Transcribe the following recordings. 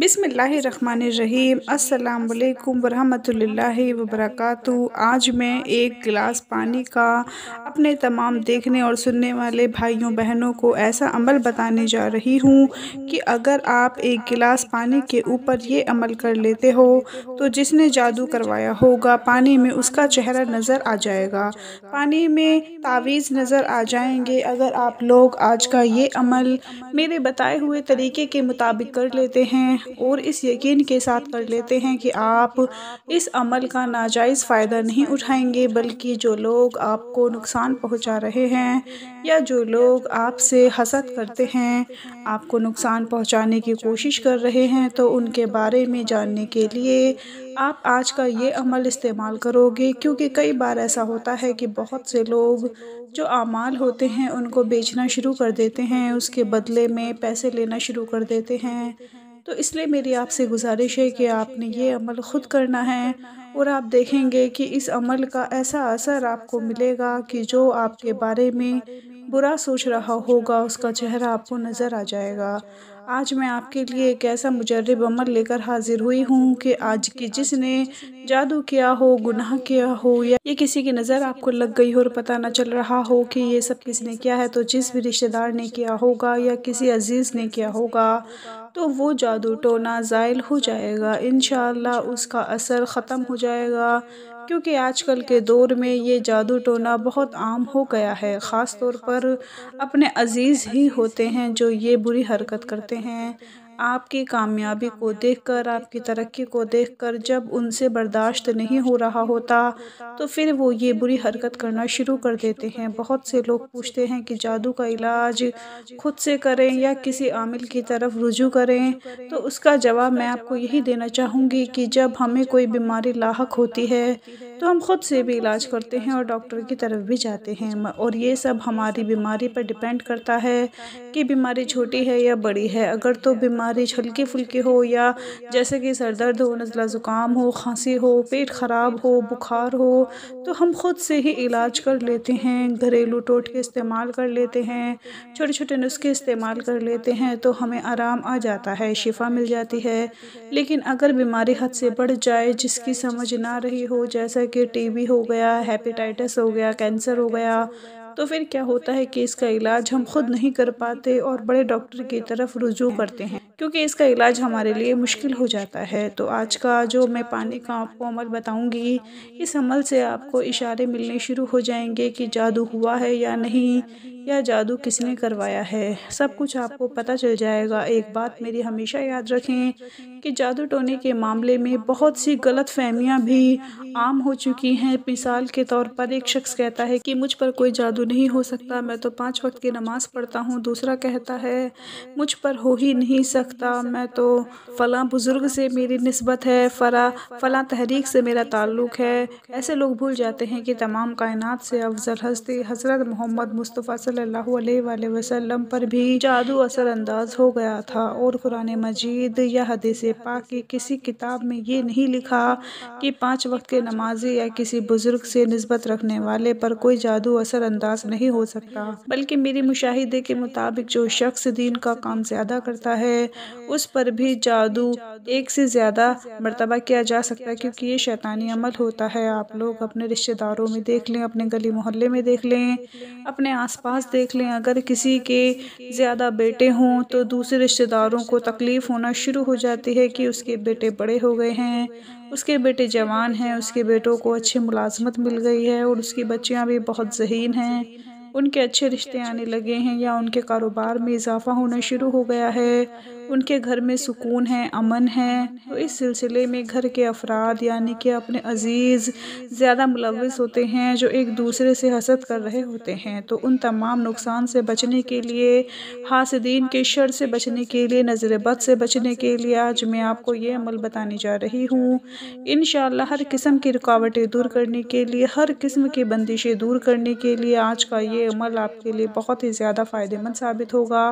بسم اللہ الرحمن الرحیم۔ السلام علیکم ورحمۃ اللہ وبرکاتہ۔ آج میں ایک گلاس پانی کا اپنے تمام دیکھنے اور سننے والے بھائیوں بہنوں کو ایسا عمل بتانے جا رہی ہوں کہ اگر آپ ایک گلاس پانی کے اوپر یہ عمل کر لیتے ہو تو جس نے جادو کروایا ہوگا پانی میں اس کا چہرہ نظر آ جائے گا، پانی میں تعویذ نظر آ جائیں گے۔ اگر آپ لوگ آج کا یہ عمل میرے بتائے ہوئے طریقے کے مطابق کر لیتے ہیں اور اس یقین کے ساتھ کر لیتے ہیں کہ آپ اس عمل کا ناجائز فائدہ نہیں اٹھائیں گے، بلکہ جو لوگ آپ کو نقصان پہنچا رہے ہیں یا جو لوگ آپ سے حسد کرتے ہیں، آپ کو نقصان پہنچانے کی کوشش کر رہے ہیں، تو ان کے بارے میں جاننے کے لیے آپ آج کا یہ عمل استعمال کرو گے۔ کیونکہ کئی بار ایسا ہوتا ہے کہ بہت سے لوگ جو اعمال ہوتے ہیں ان کو بیچنا شروع کر دیتے ہیں، اس کے بدلے میں پیسے لینا شروع کر دیتے ہیں۔ تو اس لیے میری آپ سے گزارش ہے کہ آپ نے یہ عمل خود کرنا ہے اور آپ دیکھیں گے کہ اس عمل کا ایسا اثر آپ کو ملے گا کہ جو آپ کے بارے میں برا سوچ رہا ہوگا اس کا چہرہ آپ کو نظر آ جائے گا۔ آج میں آپ کے لیے ایک ایسا مجرب عمل لے کر حاضر ہوئی ہوں کہ آج کی جس نے جادو کیا ہو، گناہ کیا ہو، یا یہ کسی کی نظر آپ کو لگ گئی ہو اور پتہ نہ چل رہا ہو کہ یہ سب کس نے کیا ہے، تو جس بھی رشتہ دار نے کیا ہوگا یا کسی عزیز نے کیا ہوگا تو وہ جادو ٹونا زائل ہو جائے گا، انشاءاللہ اس کا اثر ختم ہو جائے گا۔ کیونکہ آج کل کے دور میں یہ جادو ٹونا بہت عام ہو گیا ہے، خاص طور پر اپنے عزیز ہی ہوتے ہیں جو یہ بری حرکت کرتے ہیں۔ آپ کی کامیابی کو دیکھ کر، آپ کی ترقی کو دیکھ کر جب ان سے برداشت نہیں ہو رہا ہوتا تو پھر وہ یہ بری حرکت کرنا شروع کر دیتے ہیں۔ بہت سے لوگ پوچھتے ہیں کہ جادو کا علاج خود سے کریں یا کسی عامل کی طرف رجوع کریں، تو اس کا جواب میں آپ کو یہی دینا چاہوں گی کہ جب ہمیں کوئی بیماری لاحق ہوتی ہے تو ہم خود سے بھی علاج کرتے ہیں اور ڈاکٹر کی طرف بھی جاتے ہیں، اور یہ سب ہماری بیماری پر ڈیپینڈ کرتا ہے کہ بیماری چھوٹی ہے یا بڑی ہے۔ اگر تو بیماری ہلکی پھلکی ہو یا جیسے کہ سر درد ہو، نزلہ زکام ہو، کھانسی ہو، پیٹ خراب ہو، بخار ہو، تو ہم خود سے ہی علاج کر لیتے ہیں، گھریلو ٹوٹکے استعمال کر لیتے ہیں، چھوٹے چھوٹے نسخے استعمال کر لیتے ہیں تو ہمیں آرام آ جاتا ہے، شفا مل جاتی ہے۔ لیکن اگر بیماری حد سے بڑھ جائے جس کی سمجھ نہ رہی ہو، جیسا کہ ٹی بی ہو گیا، ہیپیٹائٹس ہو گیا، کینسر ہو گیا، تو پھر کیا ہوتا ہے کہ اس کا علاج ہم خود نہیں کر پاتے اور بڑے ڈاکٹر کی طرف رجوع کرتے ہیں، کیونکہ اس کا علاج ہمارے لیے مشکل ہو جاتا ہے۔ تو آج کا جو میں پانی کا آپ کو عمل بتاؤں گی، اس عمل سے آپ کو اشارے ملنے شروع ہو جائیں گے کہ جادو ہوا ہے یا نہیں، یا جادو کس نے کروایا ہے، سب کچھ آپ کو پتہ چل جائے گا۔ ایک بات میری ہمیشہ یاد رکھیں کہ جادو ٹونے کے معاملے میں بہت سی غلط فہمیاں بھی عام ہو چکی ہیں۔ مثال کے طور پر ایک شخص کہتا ہے کہ مجھ پر کوئی جادو نہیں ہو سکتا، میں تو 5 وقت کی نماز پڑھتا ہوں۔ دوسرا کہتا ہے مجھ پر ہو ہی نہیں سکتا، میں تو فلاں بزرگ سے میری نسبت ہے، فلاں تحریک سے میرا تعلق ہے۔ ایسے لوگ بھول جاتے ہیں کہ تمام کائنات سے افضل ہستی حضرت محمد مصطفیٰ صلی اللہ علیہ وآلہ وسلم پر بھی جادو اثر انداز ہو گیا تھا، اور قرآن مجید یا حدیث پاک کی کسی کتاب میں یہ نہیں لکھا کہ 5 وقت کے نمازی یا کسی بزرگ سے نسبت رکھنے والے پر کوئی جادو اثر انداز نہیں ہو سکتا، بلکہ میری مشاہدے کے مطابق جو شخص دین کا کام زیادہ کرتا ہے اس پر بھی جادو ایک سے زیادہ مرتبہ کیا جا سکتا ہے، کیونکہ یہ شیطانی عمل ہوتا ہے۔ آپ لوگ اپنے رشتہ داروں میں دیکھ لیں، اپنے گلی محلے میں دیکھ لیں، اپنے آس پاس دیکھ لیں، اگر کسی کے زیادہ بیٹے ہوں تو دوسرے رشتہ داروں کو تکلیف ہونا شروع ہو جاتی ہے کہ اس کے بیٹے بڑے ہو گئے ہیں، اس کے بیٹے جوان ہیں، اس کے بیٹوں کو اچھی ملازمت مل گئی ہے اور اس کی بچیاں بھی بہت ذہین ہیں، ان کے اچھے رشتے آنے لگے ہیں، یا ان کے کاروبار میں اضافہ ہونا شروع ہو گیا ہے، ان کے گھر میں سکون ہے، امن ہے۔ تو اس سلسلے میں گھر کے افراد یعنی کہ اپنے عزیز زیادہ ملوث ہوتے ہیں جو ایک دوسرے سے حسد کر رہے ہوتے ہیں، تو ان تمام نقصان سے بچنے کے لیے، حاسدین کے شر سے بچنے کے لیے، نظر بد سے بچنے کے لیے آج میں آپ کو یہ عمل بتانے جا رہی ہوں۔ انشاءاللہ ہر قسم کی رکاوٹیں دور کرنے کے لیے، ہر قسم کی بندشیں دور کرنے کے لیے آج کا یہ یہ عمل آپ کے لیے بہت ہی زیادہ فائدہ مند ثابت ہوگا۔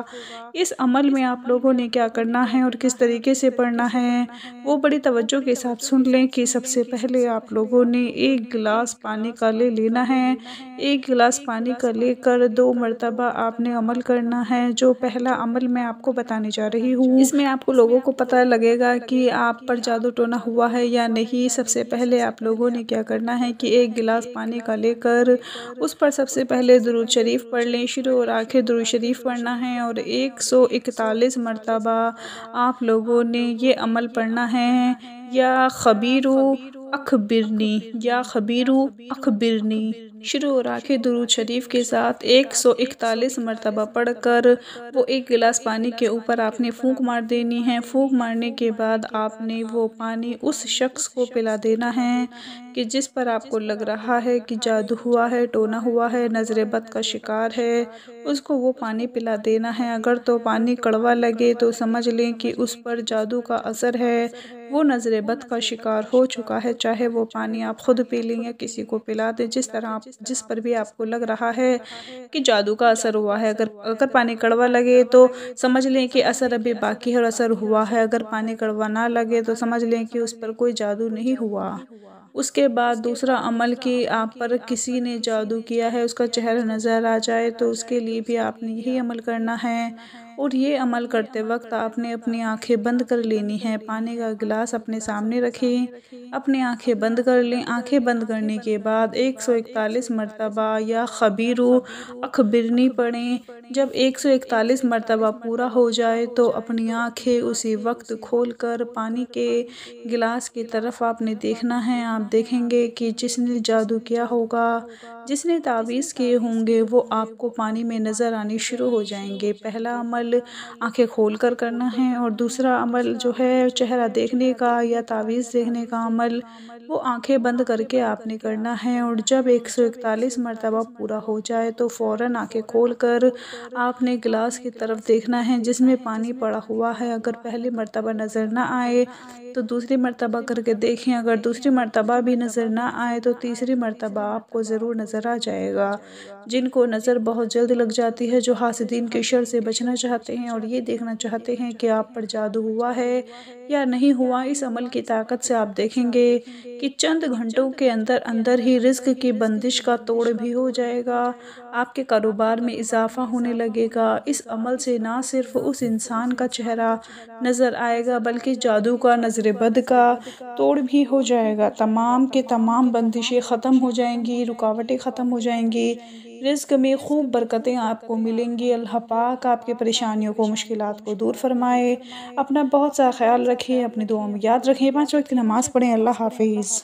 اس عمل میں آپ لوگوں نے کیا کرنا ہے اور کس طریقے سے پڑھنا ہے وہ بڑی توجہ کے ساتھ سن لیں کہ سب سے پہلے آپ لوگوں نے ایک گلاس پانی کا لے لینا ہے۔ ایک گلاس پانی کا لے کر 2 مرتبہ آپ نے عمل کرنا ہے۔ جو پہلا عمل میں آپ کو بتانے جا رہی ہوں اس میں آپ کو لوگوں کو پتہ لگے گا کہ آپ پر جادو ٹونا ہوا ہے یا نہیں۔ سب سے پہلے آپ لوگوں نے کیا کرنا ہے کہ ایک گلاس پانی کا لے کر اس پر سب سے پہلے درود شریف پڑھ لیں۔ شروع اور آخر درود شریف پڑھنا ہے اور 141 مرتبہ آپ لوگوں نے یہ عمل پڑھنا ہے، یا خبیرو اخبرنی، یا خبیرو اخبرنی۔ شروع اور آخر درود شریف کے ساتھ 141 مرتبہ پڑھ کر وہ ایک گلاس پانی کے اوپر آپ نے پھونک مار دینی ہے۔ پھونک مارنے کے بعد آپ نے وہ پانی اس شخص کو پلا دینا ہے کہ جس پر آپ کو لگ رہا ہے کہ جادو ہوا ہے، ٹونا ہوا ہے، نظر بد کا شکار ہے، اس کو وہ پانی پلا دینا ہے۔ اگر تو پانی کڑوا لگے تو سمجھ لیں کہ اس پر جادو کا اثر ہے، وہ نظر بد کا شکار ہو چکا ہے۔ چاہے وہ پانی آپ خود پی لیں یا کسی کو پلا دیں، جس پر بھی آپ کو لگ رہا ہے کہ جادو کا اثر ہوا ہے۔ اگر پانی کڑوا لگے تو سمجھ لیں کہ اثر ابھی باقی ہے اور اثر ہوا ہے۔ اگر پانی کڑوا نہ لگے تو سمجھ لیں کہ اس پر کوئی جادو نہیں ہوا۔ اس کے بعد دوسرا عمل کہ آپ پر کسی نے جادو کیا ہے، اس کا چہرہ نظر آ جائے تو اس کے لیے بھی آپ نے یہی عمل کرنا ہے، اور یہ عمل کرتے وقت آپ نے اپنی آنکھیں بند کر لینی ہے۔ پانی کا گلاس اپنے سامنے رکھیں، اپنی آنکھیں بند کر لیں۔ آنکھیں بند کرنے کے بعد 141 مرتبہ یا خبیرو اخبرنی پڑھیں۔ جب 141 مرتبہ پورا ہو جائے تو اپنی آنکھیں اسی وقت کھول کر پانی کے گلاس کی طرف آپ نے دیکھنا ہے۔ آپ دیکھیں گے کہ جس نے جادو کیا ہوگا، جس نے تعویذ کیے ہوں گے، وہ آپ کو پانی میں نظر آنے شروع ہو جائیں گے۔ پہلا عمل آنکھیں کھول کر کرنا ہے، اور دوسرا عمل جو ہے چہرہ دیکھنے کا یا تعویذ دیکھنے کا عمل، وہ آنکھیں بند کر کے آپ نے کرنا ہے۔ اور جب 141 مرتبہ پورا ہو جائے تو فوراً آنکھیں کھول کر آپ نے گلاس کی طرف دیکھنا ہے جس میں پانی پڑا ہوا ہے۔ اگر پہلی مرتبہ نظر نہ آئے تو دوسری مرتبہ کر کے دیکھیں۔ اگر دوسری مرتبہ بھی نظر نہ آئے تو تیسری مرتبہ آپ کو ضرور نظر آ جائے گا۔ جن کو نظر بہت جلد لگ جاتی ہے، جو حاسدین کے شر سے بچنا چاہتے ہیں اور یہ دیکھنا چاہتے ہیں کہ آپ پر جادو ہوا ہے یا نہیں ہوا، اس عمل کی طاقت سے آپ دیکھیں گے کہ چند گھنٹوں کے اندر اندر ہی رزق کی بندش کا توڑ بھی ہو جائے گا۔ آپ کے کاروبار میں اضافہ ہونے لگے گا۔ اس عمل سے نہ صرف اس انسان کا چہرہ نظر آئے گا بلکہ جادو کا، نظر بد کا توڑ بھی ہو جائے گا۔ تمام کے تمام بندشیں ختم ہو جائیں گی، رکاوٹیں ختم ہو جائیں گی، رزق میں خوب برکتیں آپ کو ملیں گی۔ اللہ پاک آپ کی پریشانیوں کو، مشکلات کو دور فرمائے۔ اپنا بہت سا خیال رکھیں، اپنی دعاؤں میں یاد رکھیں، 5 وقت کی نماز پڑھیں۔ اللہ حافظ۔